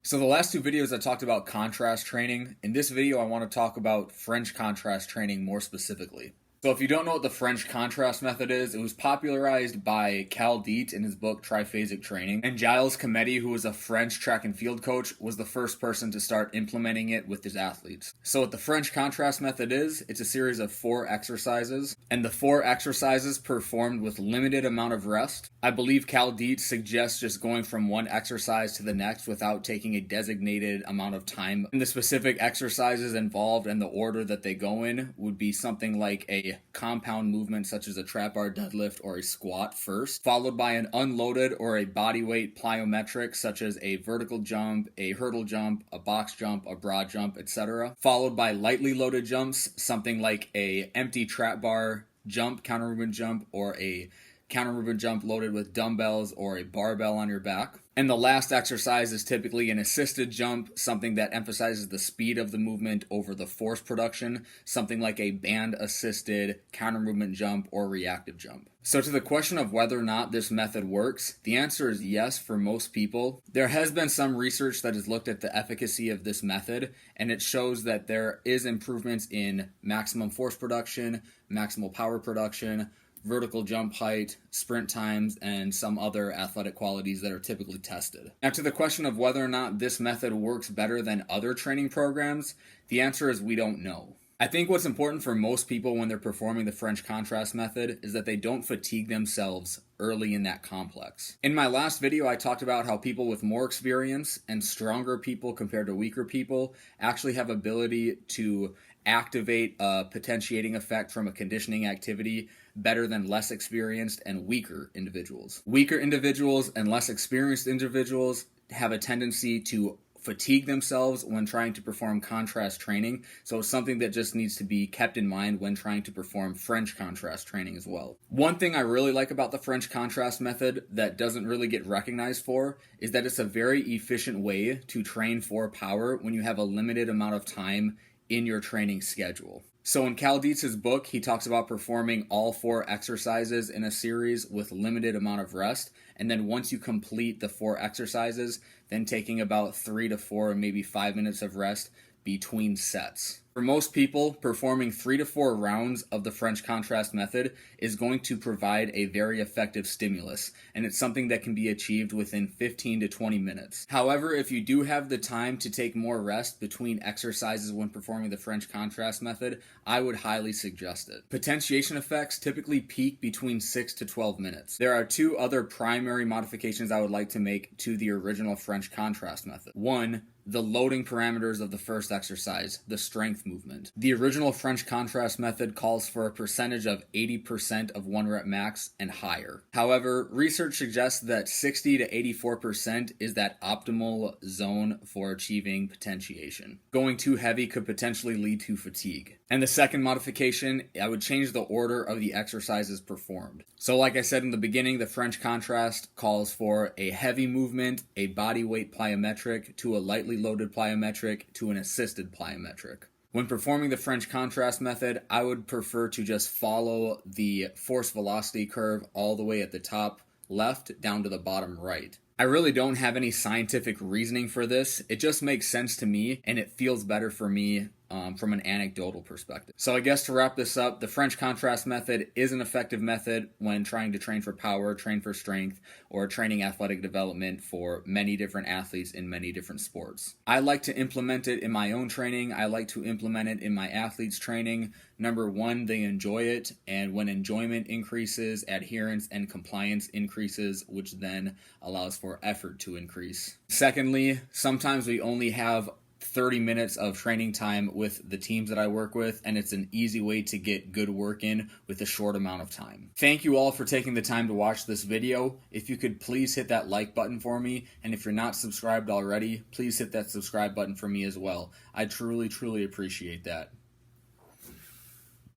So the last two videos I talked about contrast training. In this video I want to talk about French contrast training more specifically. So if you don't know what the French contrast method is, it was popularized by Cal Dietz in his book Triphasic Training, and Gilles Comedy, who was a French track and field coach, was the first person to start implementing it with his athletes. So what the French contrast method is, it's a series of 4 exercises, and the 4 exercises performed with limited amount of rest. I believe Cal Dietz suggests just going from one exercise to the next without taking a designated amount of time. And the specific exercises involved and the order that they go in would be something like a compound movement such as a trap bar deadlift or a squat first, followed by an unloaded or a bodyweight plyometric such as a vertical jump, a hurdle jump, a box jump, a broad jump, etc., followed by lightly loaded jumps, something like a empty trap bar jump, counter movement jump, or a counter movement jump loaded with dumbbells or a barbell on your back. And the last exercise is typically an assisted jump, something that emphasizes the speed of the movement over the force production, something like a band assisted counter movement jump or reactive jump. So to the question of whether or not this method works, the answer is yes for most people. There has been some research that has looked at the efficacy of this method, and it shows that there is improvements in maximum force production, maximal power production, vertical jump height, sprint times, and some other athletic qualities that are typically tested. Now, to the question of whether or not this method works better than other training programs, the answer is we don't know. I think what's important for most people when they're performing the French contrast method is that they don't fatigue themselves early in that complex. In my last video, I talked about how people with more experience and stronger people compared to weaker people actually have ability to activate a potentiating effect from a conditioning activity better than less experienced and weaker individuals. Weaker individuals and less experienced individuals have a tendency to fatigue themselves when trying to perform contrast training, so it's something that just needs to be kept in mind when trying to perform French contrast training as well. One thing I really like about the French contrast method that doesn't really get recognized for is that it's a very efficient way to train for power when you have a limited amount of time in your training schedule. So in Cal Dietz's book, he talks about performing all 4 exercises in a series with limited amount of rest, and then once you complete the 4 exercises, then taking about 3 to 4, maybe 5 minutes of rest between sets. For most people, performing 3 to 4 rounds of the French contrast method is going to provide a very effective stimulus, and it's something that can be achieved within 15 to 20 minutes. However, if you do have the time to take more rest between exercises when performing the French contrast method, I would highly suggest it. Potentiation effects typically peak between 6 to 12 minutes. There are 2 other primary modifications I would like to make to the original French contrast method. 1, the loading parameters of the first exercise, the strength movement. The original French contrast method calls for a percentage of 80% of 1 rep max and higher. However, research suggests that 60 to 84% is that optimal zone for achieving potentiation. Going too heavy could potentially lead to fatigue. And the second modification, I would change the order of the exercises performed. So like I said in the beginning, the French contrast calls for a heavy movement, a body weight plyometric, to a lightly loaded plyometric, to an assisted plyometric. When performing the French contrast method, I would prefer to just follow the force velocity curve all the way at the top left down to the bottom right. I really don't have any scientific reasoning for this. It just makes sense to me, and it feels better for me from an anecdotal perspective. So I guess to wrap this up, the French contrast method is an effective method when trying to train for power, train for strength, or training athletic development for many different athletes in many different sports. I like to implement it in my own training. I like to implement it in my athletes' training. Number 1, they enjoy it, and when enjoyment increases, adherence and compliance increases, which then allows for effort to increase. Secondly, sometimes we only have 30 minutes of training time with the teams that I work with, and it's an easy way to get good work in with a short amount of time. Thank you all for taking the time to watch this video. If you could please hit that like button for me, and if you're not subscribed already, please hit that subscribe button for me as well. I truly appreciate that.